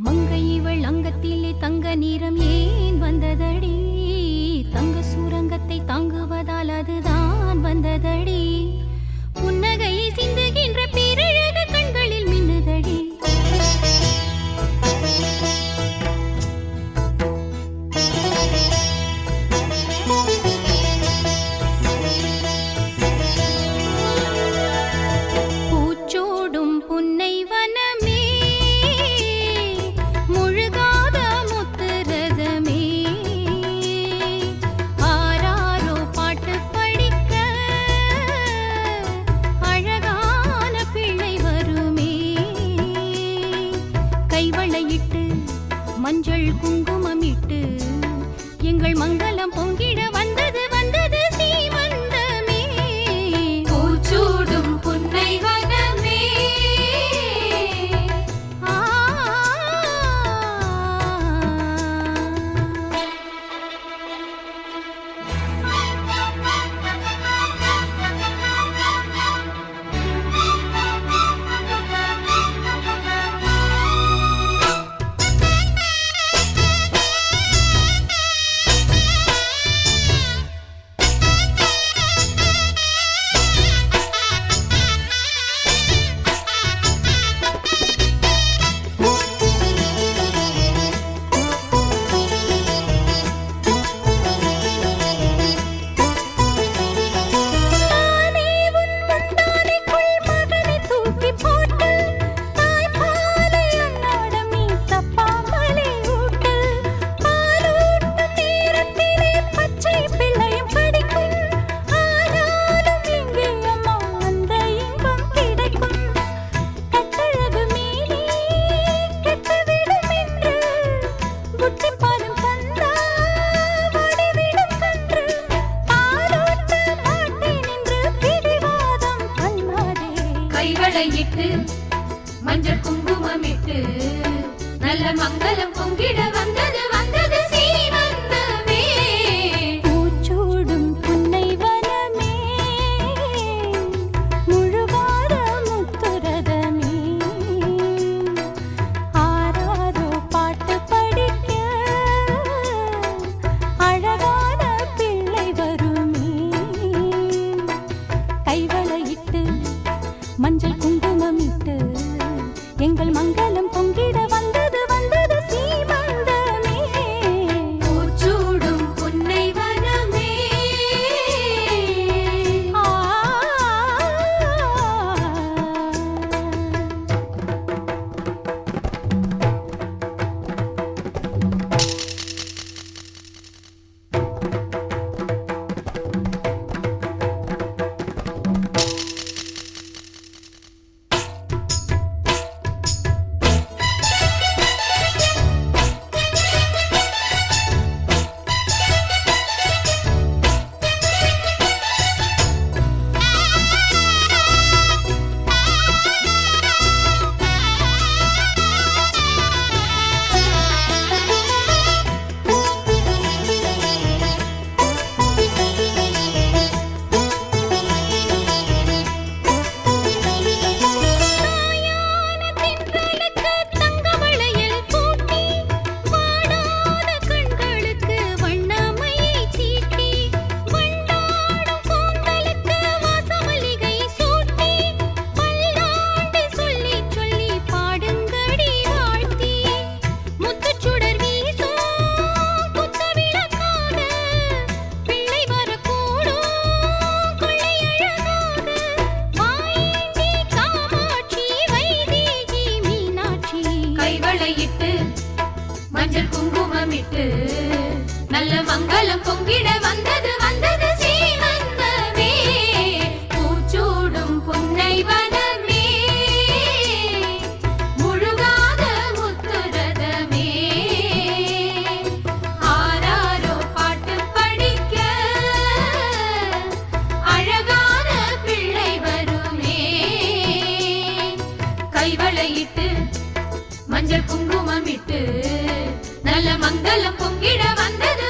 மங்கை இவள் அங்கத்திலே தங்க நிறம் ஏன் வந்ததடி? தங்க சூரங்கத்தை தாங்குவதால் அதுதான் வந்ததடி. புன்னகையை சிந்துகின்ற பேரழக கண்களில் மின்னுதடி. பூச்சோடும் புன்னை வனமே, முழுகாத முத்துரதமே, ஆராரோ பாட்டு படிக்க அழகான பிள்ளை வருமே. கைவளையிட்டு மஞ்சள் குங்குமமிட்டு எங்கள் மங்களம் பொங்கிட வந்தது வந்தது சீமந்தமே. பூச்சூடும் புன்னை வனமே, கைவளையிட்டு மஞ்சள் குங்குமமிட்டு நல்ல மங்களம் பொங்கிட வந்தது வந்தது சீமந்தமே. பூச்சூடும் புன்னை வனமே, முழுகாத முத்துரதமே, ஆராரோ பாட்டு படிக்க அழகான பிள்ளை வருமே. கைவளையிட்டு மஞ்சள் குங்குமமிட்டு எங்கள் மங்களம் பொங்கிட வந்தது வந்தது சீமந்தமே. பூச்சூடும் புன்னை வனமே, மஞ்சள் குங்குமமிட்டு நல்ல மங்களம் பொங்கிட வந்தது வந்தது சீமந்தமே. பூச்சூடும் புன்னை வனமே, முழுகாத முத்துரதமே, ஆராரோ பாட்டு படிக்க அழகான பிள்ளை வருமே. கைவளையிட்டு மஞ்சள் குங்குமமிட்டு நல்ல மங்களம் பொங்கிட வந்தது